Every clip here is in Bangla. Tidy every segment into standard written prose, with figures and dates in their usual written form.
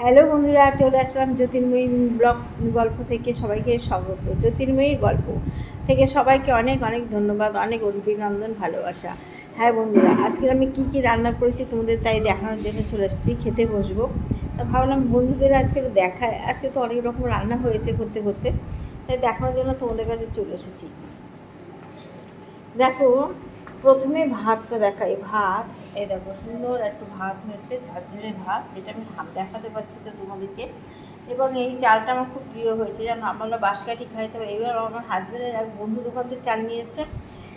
হ্যালো বন্ধুরা, চলে আসলাম জ্যোতির্ময়ী ব্লগ গল্প থেকে। সবাইকে স্বাগত। জ্যোতির্ময়ীর গল্প থেকে সবাইকে অনেক অনেক ধন্যবাদ, অনেক অভিনন্দন, ভালোবাসা। হ্যাঁ বন্ধুরা, আজকে আমি কী কী রান্না করেছি তোমাদের তাই দেখানোর জন্য চলে এসেছি। খেতে বসবো, তা ভাবলাম বন্ধুদের আজকে দেখায়। আজকে তো অনেক রকম রান্না হয়েছে করতে করতে, তাই দেখানোর জন্য তোমাদের কাছে চলে এসেছি। দেখো, প্রথমে ভাতটা দেখাই। ভাত, এই দেখো সুন্দর একটু ভাত হয়েছে, ঝরঝরে ভাত, যেটা আমি ভাত দেখাতে পারছি তো তোমাদেরকে। এবং এই চালটা আমার খুব প্রিয় হয়েছে, যেন আমরা বাঁশকাঠি খাইতে হবে। এবার আমার হাজব্যান্ডের এক বন্ধু দোকান থেকে চাল নিয়ে এসে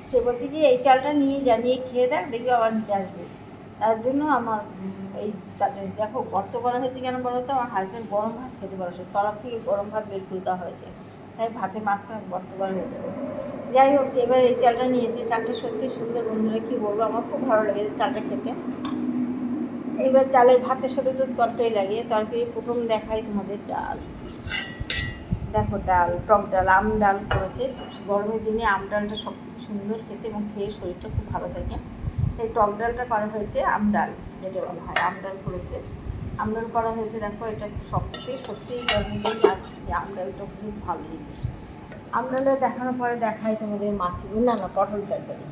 সে বলছে কি এই চালটা নিয়ে জানিয়ে খেয়ে দেখ, দেখবি আবার নিতে আসবে। তার জন্য আমার এই চালটা দেখো গর্ত করা হয়েছে কেন বলো তো, আমার হাজব্যান্ড গরম ভাত খেতে পারছে, তলার থেকে গরম ভাত বের করে দেওয়া হয়েছে, তাই ভাতের মাঝখানে গর্ত করা হয়েছে। যাই হোক, এবার এই চালটা নিয়েছি। চালটা সত্যি সুন্দর বন্ধুরা, কী বলবো, আমার খুব ভালো লেগেছে চালটা খেতে। এবার চালের ভাতের সাথে তো তরকারি লাগে। তরকারি প্রথম দেখাই তোমাদের ডাল। দেখো ডাল, টক ডাল, আম ডাল করেছে। গরমের দিনে আম ডালটা সব থেকে সুন্দর খেতে এবং খেয়ে শরীরটা খুব ভালো থাকে। তাই টক ডালটা করা হয়েছে, আম ডাল যেটা বলা হয়, আম ডাল করেছে। আম ডাল করা হয়েছে। দেখো এটা সব থেকে সত্যিই গরমের দিন আম ডালটা খুব ভালো জিনিস। আম ডালটা দেখানোর পরে দেখাই তোমাদের মাছের না পটল তরকারি,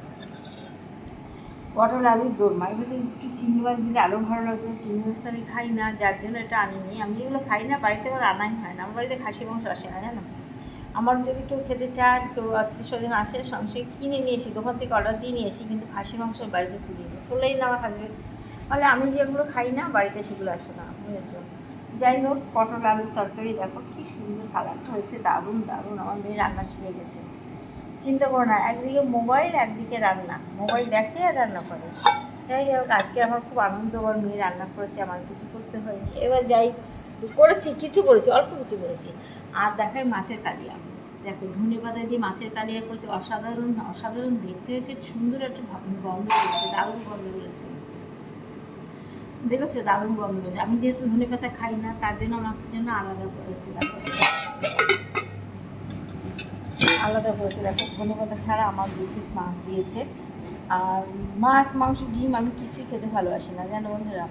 পটল আলুর দোরমা। এবার একটু চিংড়ি মাছ দিলে আরও ভালো লাগবে। চিংড়ি মাছটা আমি খাই না, যার জন্য এটা আনিনি। আমি যেগুলো খাই না বাড়িতে আবার আনাই হয় না। আমার বাড়িতে খাসি মাংস আসে না, জানো। আমার যদি কেউ খেতে চায়, কেউ আত্মীয় স্বজন আসে, সঙ্গে কিনে নিয়ে এসি, দোকান থেকে অর্ডার দিয়ে নিয়ে এসি, কিন্তু খাসি মাংস বাড়িতে তুলি না, তোলেই না আমার হাজবেন্ড। ফলে আমি যেগুলো খাই না বাড়িতে সেগুলো আসে না, বুঝেছো। যাই হোক, পটল আলুর তরকারি দেখো কী সুন্দর কালারটা হয়েছে, দারুণ দারুণ। আমার মেয়ে রান্না শিখে গেছে, চিন্তা করো না। একদিকে মোবাইল, একদিকে রান্না, মোবাইল দেখে আর রান্না করে। যাই হোক, আজকে আমার খুব আনন্দ। আমার মেয়ে রান্না করেছে, আমার কিছু করতে হয়নি। এবার যাই করেছি, কিছু করেছি, অল্প কিছু করেছি। আর দেখায় মাছের কালিয়া। দেখো ধনে পাতা দিয়ে মাছের কালিয়া করেছে, অসাধারণ অসাধারণ দেখতে হয়েছে। সুন্দর একটা গন্ধ রয়েছে, দারুণ গন্ধ রয়েছে, দেখেছো, দারুণ গন্ধ রয়েছে। আমি যেহেতু ধনে পাতা খাই না, তার জন্য আমার জন্য আলাদা করেছি। দেখো আলাদা করেছে। দেখো ধনে পাতা ছাড়া আমার 2 পিস মাছ দিয়েছে। আর মাছ, মাংস, ডিম আমি কিছুই খেতে ভালোবাসি না, জানো বন্ধুরা।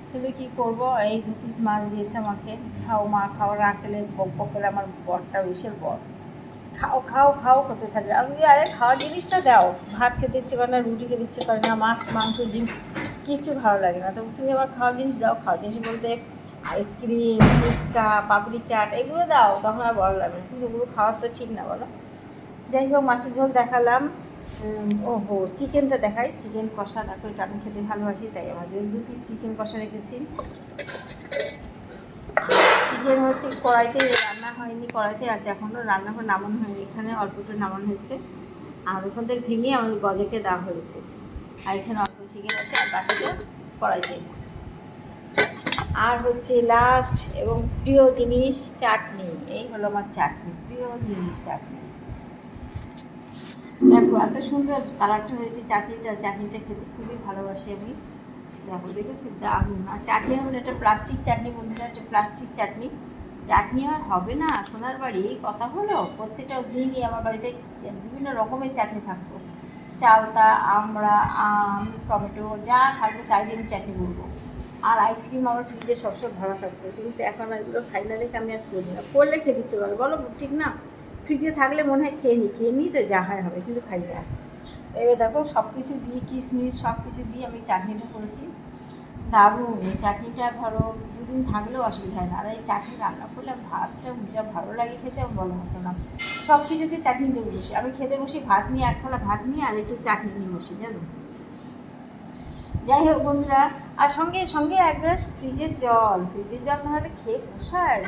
কিন্তু কী করবো, এই 2 পিস মাছ দিয়েছে আমাকে। খাও মা খাও, রাখলে বক বক করে আমার বরটা বিশের বর, খাও খাও খাও করতে থাকে। আমি আরে খাওয়ার জিনিসটা দাও। ভাত খেতে ইচ্ছে করে না, রুটি খেতে ইচ্ছে করে না, মাছ মাংস ডিম কিছু ভালো লাগে না। তো তুমি আবার খাওয়ার জিনিস দাও। খাওয়ার জিনিস বলতে আইসক্রিম, ফুচকা, পাপড়ি চাট এগুলো দাও, তখন আর ভালো লাগবে। কিন্তু ওগুলো খাওয়ার তো ঠিক না, বলো। যাই হোক, মাছের ঝোল দেখালাম। ওহো, চিকেনটা দেখাই। চিকেন কষা দেখো, এটা আমি খেতে ভালোবাসি, তাই আমাদের 2 পিস চিকেন কষা রেখেছি। চিকেন হচ্ছে কড়াইতে রান্না হয়নি, কড়াইতে আছে এখনও, রান্না করে নামানো হয়নি। এখানে অল্প একটু নামানো হয়েছে, আর ওখান থেকে ভেঙে আমার গজেকে দেওয়া হয়েছে। আর এখানে অল্প চিকেন আছে, আর বাকিটা কড়াইতে। আর হচ্ছে লাস্ট এবং প্রিয় জিনিস চাটনি। এই হলো আমার চাটনি, প্রিয় জিনিস চাটনি। দেখো এত সুন্দর কালারটা হয়েছে চাটনিটা। চাটনিটা খেতে খুবই ভালোবাসি আমি। দেখো দেখেছি, দারুণ। আর চাটনি হলো একটা প্লাস্টিক চাটনি, বন্ধুরা, একটা প্লাস্টিক চাটনি। চাটনি আর হবে না সোনার বাড়ি, কথা হলো প্রত্যেকটা দিনই আমার বাড়িতে বিভিন্ন রকমের চাটনি থাকতো। চালতা, আমড়া, আম, টমেটো যা থাকবে তাই দিয়ে আমি চাটনি করবো। আর আইসক্রিম আমার ফ্রিজে সবসময় ভরা থাকতো, কিন্তু এখন আর এগুলো খাই না দেখে আমি আর করি না। করলে খেতে ইচ্ছে করে, বলো ঠিক না। ফ্রিজে থাকলে মনে হয় খেয়ে নিই তো যা হয় হবে, কিন্তু খাই না। এবার দেখো সব কিছু দিয়ে, কিশমিশ সব কিছু দিয়ে আমি চাটনিটা করেছি। দারুণ। এই চাটনিটা ধরো 2 দিন থাকলেও অসুবিধা হয় না। আর এই চাটনি রান্না করলে ভাতটা যা ভালো লাগে খেতে, আমার বলা হতো না। সব কিছুতে চাটনি নিয়ে বসি আমি, খেতে বসি ভাত নিয়ে, এক থালা ভাত নিয়ে আর একটু চাটনি নিয়ে বসি, জানো। যাই হোক বন্ধুরা, আর সঙ্গে সঙ্গে 1 গ্লাস ফ্রিজের জল। ফ্রিজের জল না হলে খেয়ে পোষায়,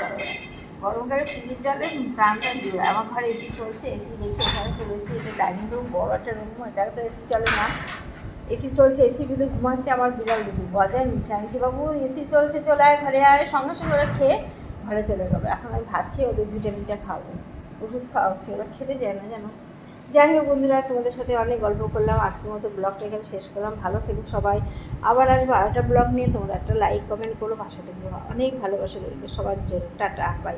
গরমকালে ফ্রিজের জলে প্রাণটা জুড়ে। আমার ঘরে এসি চলছে, এসি রেখে এখানে চলে এসেছি। এটা ডাইনিং রুম, বড় একটা রুম, এটাকে তো এসি চলে না। এসি চলছে, এসি কিন্তু ঘুমাচ্ছে আমার বিড়াল দুটো, গজায় মিঠে। আমি যে বাবু এসি চলছে, চলে আয় ঘরে আয়, সঙ্গে সঙ্গে ওরা খেয়ে ঘরে চলে যাবে। এখন আমি ভাত খেয়ে ওদের ভিটামিনটা খাওয়াবো, ওষুধ খাওয়া হচ্ছে, ওরা খেতে চায় না, জানো। যাই হোক বন্ধুরা, তোমাদের সাথে অনেক গল্প করলাম। আজকের মতো ব্লগটা এখানে শেষ করলাম। ভালো থেকো সবাই, আবার আসবো আরেকটা ব্লগ নিয়ে। তোমরা একটা লাইক কমেন্ট করো, পাশে থাকবে। অনেক ভালোবাসা রইল সবার জন্য। Tata, by.